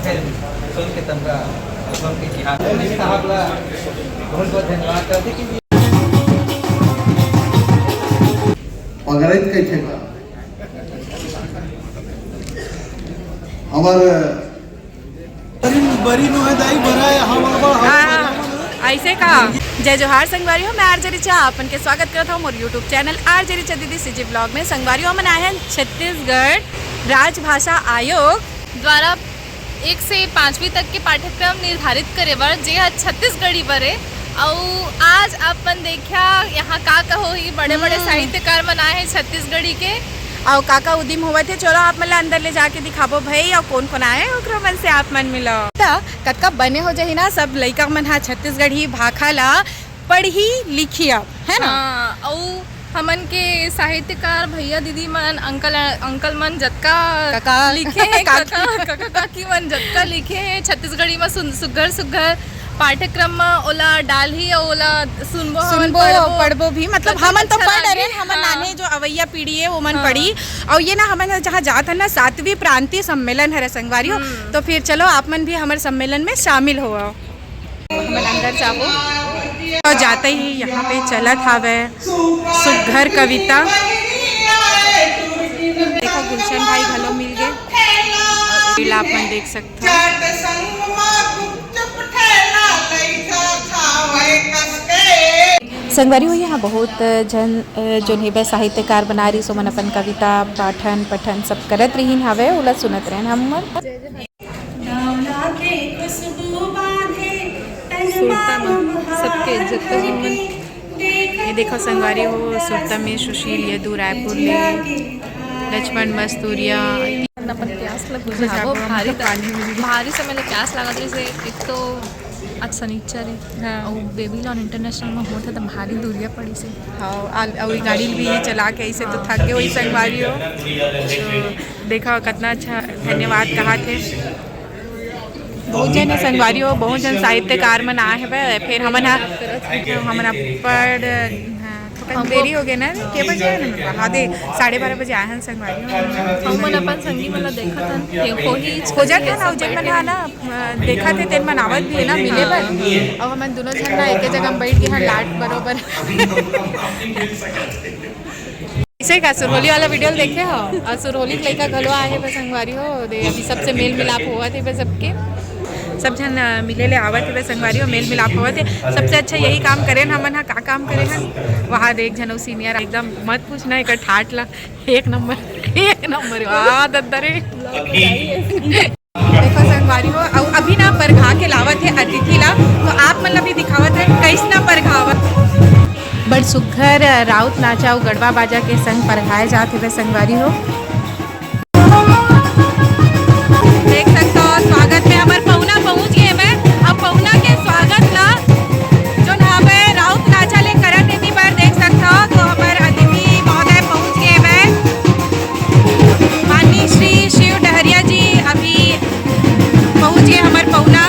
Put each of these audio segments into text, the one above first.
सुन के तमगा असम के जिहाद साहबला बहुत बहुत धन्यवाद करते कि पगारात काही ठेका हमारे बरी नोहदाई बराय हमारा ऐसे का जय जोहार संगवारी हो। मैं आरजे रिचा अपन के स्वागत करता हूँ मोर यूट्यूब चैनल आरजे रिचा दीदी सीजी ब्लॉग में। संगवारी हो मन आए हैं छत्तीसगढ़ राजभाषा आयोग द्वारा 1 से 5वीं तक के पाठ्यक्रम निर्धारित करे बर जे छत्तीसगढ़ी बरे और आज अपन देखा यहाँ का हो ही बड़े बड़े साहित्यकार बनाए हैं छत्तीसगढ़ी के और काका उदिम हुआ थे। चलो आप मन अंदर ले जाके दिखाबो भाई और कौन कौन आए ओकरा मन से आप मन मिलो कतका बने हो जाही ना सब लइका मन हा छत्तीसगढ़ी भाषा ला पढ़ी लिखी अब है ना। और हमन के साहित्यकार भैया दीदी मन अंकल मन जतका काका लिखे हैं काका काकी मन जतका लिखे हैं छत्तीसगढ़ी में सुग्घर सुग्घर पाठ्यक्रम में ओला डालही और ओला सुनबो पढ़बो भी मतलब हमन तो पढ़ रहे हमन नाने जो अवैया पीढ़ी है वो मन पढ़ी और ये ना हमन जहाँ जात है ना 7वीं प्रांतीय सम्मेलन है संगवारी हो। तो फिर चलो आप मन भी हमारे सम्मेलन में शामिल हो। हमन अंदर जाबो तो जाते ही यहाँ पे चलत हावे सुघर कविता। देखो गुलशन भाई घलो मिल गए आप मन देख सकते हो। संगवारी हो यहाँ बहुत जन जो है साहित्यकार बना रही सो मन अपन कविता पाठन पठन सब करत रही हवे ओला सुनत रहन हम सबके इज्जत ये देखो संगवारी हो सुरता में सुशील यदु रायपुर ले लक्ष्मण मस्तूरिया अपन प्यास लग भारी समय ले प्यास लगा जैसे एक तो आज शनिचर है और बेबीलोन इंटरनेशनल में होता तो भारी दूरिया पड़ी से और गाड़ी भी चला के ऐसे तो थक गए वही संगवारी हो। तो देखा कितना अच्छा धन्यवाद कहा थे। बहुत जन संगवारी हो बहुत जन साहित्यकार मन आए हैं फिर हमन पढ़ देरी हो गए ना के बजे हाँ दे 12:30 बजे आए हैं संगवारी हमन अपन संगी मन देखा था हो जाता ना जन मन ना देखा थे तेन मन आवत भी है ना मिले पर और हमन दोनों जन ना एक जगह बैठ के लाट बरोबर इसे का सुरहोली वाला वीडियो देखे हो और सुरहोली लड़का घलो आए हैं संगवारी हो दे अभी सबसे मेल मिलाप हुआ थे सबके सब जन मिले ले आवत थे संगवारी हो मेल मिलाप हुआ थे। सबसे अच्छा यही काम करें हमन हा का काम करें हैं वहाँ देख जन सीनियर एकदम मत पूछना एक ठाट ला एक नंबर दद्दरे देखो संगवारी हो और अभी ना परघा के लावत है अतिथि ला तो आप मन भी दिखावत है कैसना परघावत बड़ सुघर राउत नाचा और गढ़वा बाजा के संग परघाए जाते हुए संगवारी हो। देख सकते हो स्वागत में हमारे पहुना पहुंच गए मैं अब पहुना के स्वागत ला जो हमें राउत नाचा ले करत नीति पर देख सकते हो तो हमारे अतिथि महोदय पहुंच गए मैं माननीय श्री शिव डहरिया जी अभी पहुंच गए हमारे पहुना।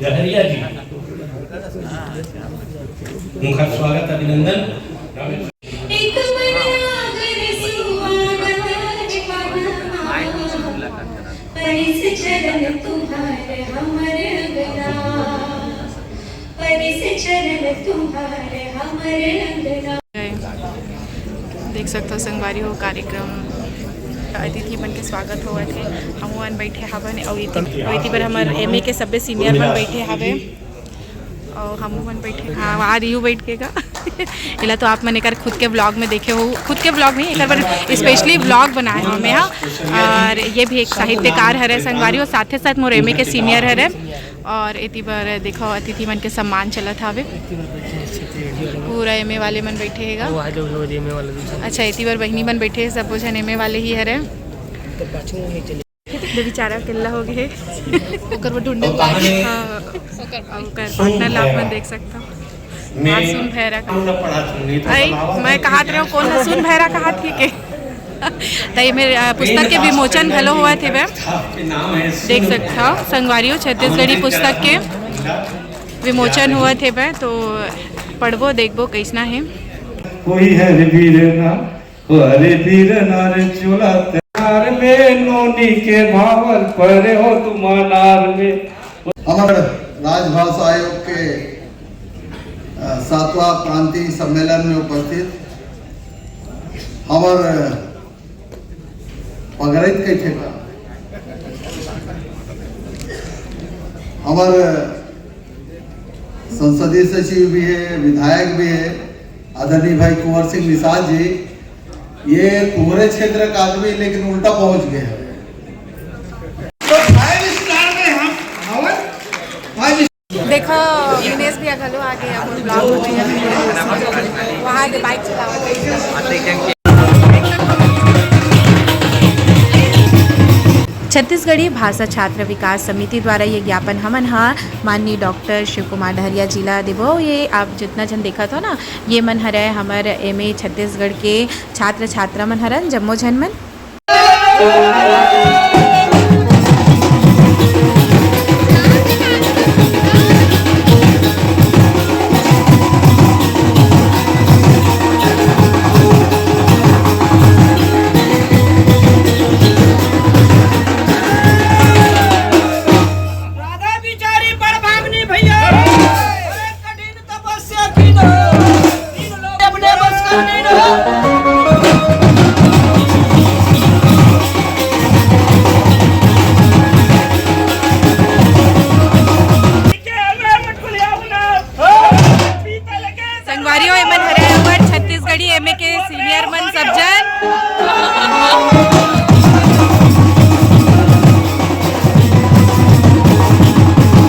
डहरिया जी उनका स्वागत अभिनंदन। देख सकते हो संगवारी हो कार्यक्रम अतिथि मन के स्वागत हुआ थे हम वन बैठे हवन और इति पर हमारे एमए के सभी सीनियर मन बैठे हवे और हम मन बैठे हाँ आ रही हूँ बैठ के का इला तो आप मन एक खुद के ब्लॉग में देखे हो खुद के ब्लॉग नहीं एक बार स्पेशली ब्लॉग बनाए हो मैं और ये भी एक साहित्यकार है संगवारी और साथ ही साथ मोर एमए के सीनियर है और इति पर देखो अतिथि मन के सम्मान चला था अभी पूरा एमए वाले मन बैठे हैगा। अच्छा इति बार बहनी मन बैठे सब जन एमए वाले ही है बेचारा किल्ला हो गए ओकर ढूंढे पार्टनर आप मन देख सकता सुन भैरा का पढ़ा सुनी तो आई मैं कहा रही हूँ कौन है सुन भैरा कहा थी के तो ये मेरे पुस्तक के विमोचन भलो हुआ थे वह नाम है देख सकता हो संगवारी हो छत्तीसगढ़ी पुस्तक के विमोचन हुआ थे वह तो पढ़बो देखबो कैसना है। कोई हरे वीर ना हरे वीर नार चोला तार में नोनी के भावल पर हो तुम नार में। हमारे राजभाषा आयोग के 7वां प्रांतीय सम्मेलन में उपस्थित हमारे पगड़ित के थे हमारे संसदीय सचिव भी है, विधायक भी है आदरणीय भाई कुंवर सिंह निषाद जी। ये कुंवरे क्षेत्र का आदमी लेकिन उल्टा पहुंच गए हैं। देखो दिनेश भी अगलो आगे अब ब्लॉग में वहाँ के बाइक चलावा। छत्तीसगढ़ी भाषा छात्र विकास समिति द्वारा ये ज्ञापन हमन हा माननीय डॉक्टर शिव कुमार डहरिया जिला देवो। ये आप जितना जन देखा था ना ये मन हरे हमर एमए छत्तीसगढ़ के छात्र छात्रा मन हरन जम्मो झन मन। छत्तीसगढ़ी एमए के सीनियर मन सब जन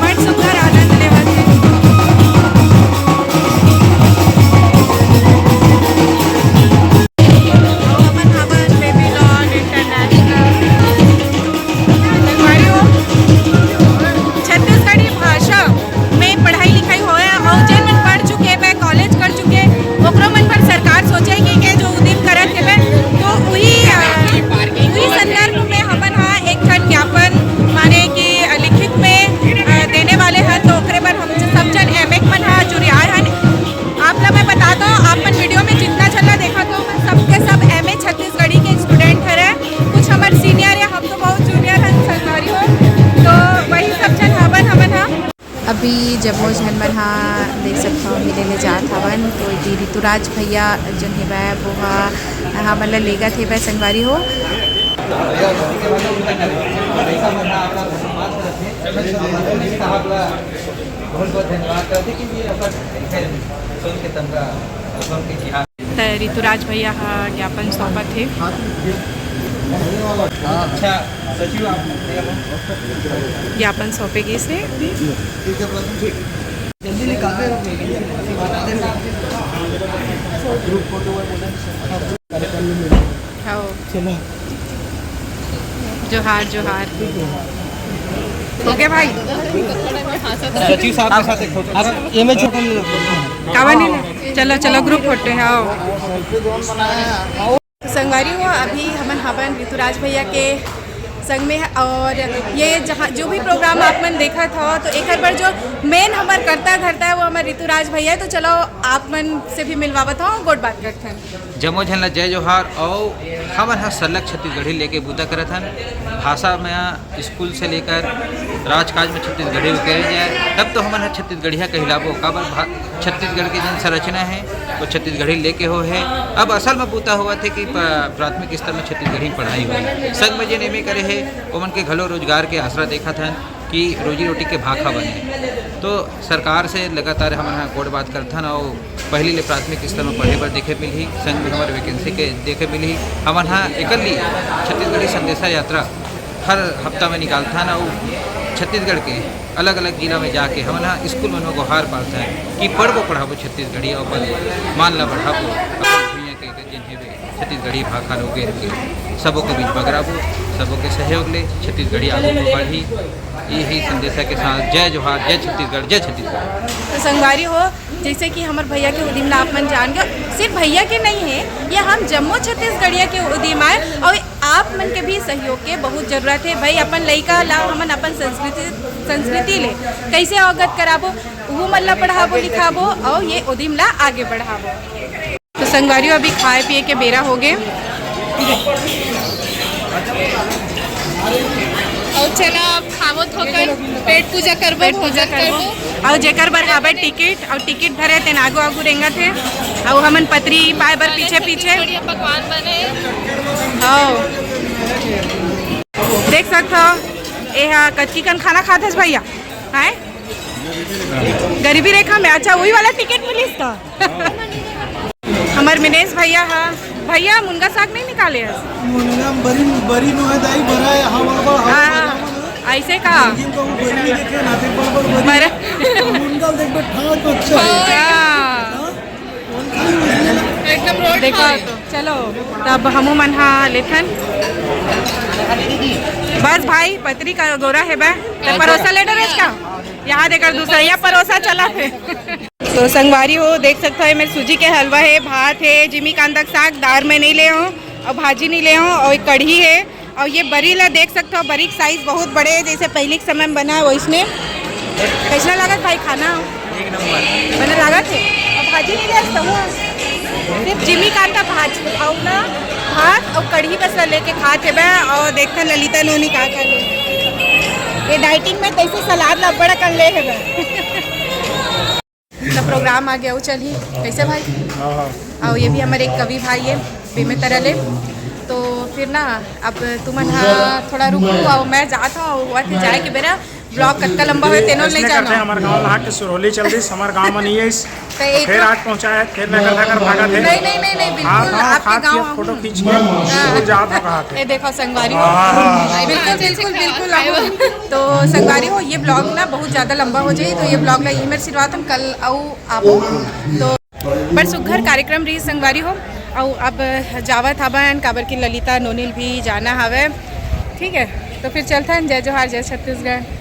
बड़ सुंदर आनंद लेवत है। हमन हमन बेबीलोन इंटरनेशनल छत्तीसगढ़ी भाषा में पढ़ाई लिखाई होए और जन मन पढ़ चुके वे कॉलेज कर चुके ओकरो मन पर सरकार सोचे कि जो उदिम करत है तो वही संदर्भ में हमन हाँ एक ठन ज्ञापन माने कि लिखित में देने वाले हैं। तो ओकरे पर हम सब जन एमएक मन हाँ जुड़ियार हैं। आप लोग मैं बता दो आप मन वीडियो में जितना चला देखा तो सबके सब एमए छत्तीसगढ़ी के स्टूडेंट है। कुछ हमारे सीनियर है हम तो बहुत जूनियर हैं सरकारी हो तो वही सब जन हमन हाँ अभी जम्मो झन मन हाँ देख सकता हूँ मिले ले जात हवन। तो ये ऋतुराज भैया जन हे वो हाँ मतलब लेगा थे वह संगवारी हो। ऋतुराज भैया हाँ ज्ञापन सौंपत थे। अच्छा सचिव आप ज्ञापन सौंपेगी से जल्दी निकालते चलो जोहार जोहार ओके भाई सचिव साहब के साथ एक फोटो ये मैं छोटा कावा नहीं चलो चलो ग्रुप फोटो है आओ संगवारी हुआ। अभी हमन हवन ऋतुराज भैया के संग में है और ये जहाँ जो भी प्रोग्राम आप मन देखा था तो एक बार जो मेन हमार करता धरता है वो हमारे ऋतुराज भैया। तो चलो आप मन से भी मिलवावत हो गोट बात करते हैं। जम्मो झन ला जय जोहार और हमन हा सलग छत्तीसगढ़ी लेके बूता करत हन। भाषा में स्कूल से लेकर राजकाज में छत्तीसगढ़ी कहे जाए तब तो हमन हा छत्तीसगढ़िया कहलाबो काबर छत्तीसगढ़ के जन संरचना है वो छत्तीसगढ़ी लेके हो है। अब असल में बूता हुआ थे कि प्राथमिक स्तर में छत्तीसगढ़ी पढ़ाई हुई संग में जेने में करे है ओमन के घलो रोजगार के आसरा देखा था कि रोजी रोटी के भाखा बने। तो सरकार से लगातार हम यहाँ कोड बात करथन और पहली ले प्राथमिक स्तर में पढ़े बर देखे मिली संग में हमारे वैकेंसी के देखे मिली। हम यहाँ एक छत्तीसगढ़ी संदेशा यात्रा हर हफ्ता में निकालथन और छत्तीसगढ़ के अलग अलग जिला में जाके हम यहाँ स्कूल में गुहार पाते हैं कि पढ़बो पढ़ाबो छत्तीसगढ़ी और मान ला बढ़ाबो भैया के जिन्हें छत्तीसगढ़ी भाखा लोगे सबों के बीच बगराबो सबों के सहयोग ले छत्तीसगढ़ी आगे को बढ़ी। यही संदेशा के साथ जय जोहार जय छत्तीसगढ़ जय छत्तीसगढ़। तो संगवारी हो जैसे कि हमारे भैया के उद्यम ला आप मन जान गए, सिर्फ भैया के नहीं है, ये हम जम्मू छत्तीसगढ़िया के उद्यम आए और आप मन के भी सहयोग के बहुत जरूरत है। भाई अपन लइका ला हमन अपन संस्कृति ले कैसे अवगत कराबो, वो मन ला पढ़ाबो लिखाबो और ये उद्यम ला आगे बढ़ाबो। तो संगवारियों अभी खाए पिए के बेरा हो गए और चला खावत होकर पेट पूजा करबो, पूजा करबो और जेकर बर हाबे टिकट और टिकट धरे तेन आगू आगू रेंगत है और हमन पतरी पाए बर पीछे पीछे बढ़िया पकवान बने। आओ देख सकते हो ये कच्ची कन खाना खाते है भैया हैं गरीबी रेखा में। अच्छा वही वाला टिकट मिलिस का हमार मिनेश भैया हा भैया मुनगा साग नहीं निकाले है मुनगा बरी बरी नो है दाई बरा है हमारा हाँ ऐसे कहा जिनको वो बरी नहीं देखे ना देख बराबर बरी मुनगा देख बे ठाक अच्छा है एकदम रोड देखो तो चलो तब हमू मन हा लेथन बस भाई पतरी का गोरा है बे तो परोसा लेटर है इसका यहाँ देकर दूसरा यहाँ परोसा चला थे। तो संगवारी हो देख सकते हो मेरे सूजी के हलवा है, भात है, जिमी कांदा साग, दाल में नहीं ले हो और भाजी नहीं ले हो और एक कढ़ी है और ये बरी ला देख सकते हो बरी साइज बहुत बड़े है जैसे पहले के समय में बना है वैसने। कैसा लागत भाई खाना एक नंबर बना लागत है और भाजी नहीं ले सिर्फ जिमी कांदा भाजी और ना भात और कढ़ी बस लेके खाते बे और देखते ललिता नोनी का कर ये डाइटिंग में कैसे सलाद ला बड़ा कर ले है तो प्रोग्राम आ गया वो चलिए कैसे भाई और ये भी हमारे एक कवि भाई है बेमे तरले तो फिर ना अब तुम थोड़ा रुको और मैं जाता हूँ हुआ थे जाए कि मेरा ब्लॉग कतका लंबा हुआ तेनों नहीं जाना हमारे गांव नहा के सुरहोली चल रही हमारे गांव में नहीं है इस तो एक फिर आज पहुंचाया फिर मैं कर भागा थे नहीं नहीं नहीं नहीं बिल्कुल आपके गाँव फोटो खींच के स्कूल जात हो कहा ये देखो संगवारी हो बिल्कुल बिल्कुल बिल्कुल आओ। तो संगवारी हो ये ब्लॉग ना बहुत ज़्यादा लंबा हो जाए तो ये ब्लॉग ला यही मेरे सिरवात हम कल आओ आपो तो बड़ सुघर कार्यक्रम रही संगवारी हो और अब जावत हवन काबर की ललिता नोनिल भी जाना हवे ठीक है। तो फिर चलता है जय जोहार जय छत्तीसगढ़।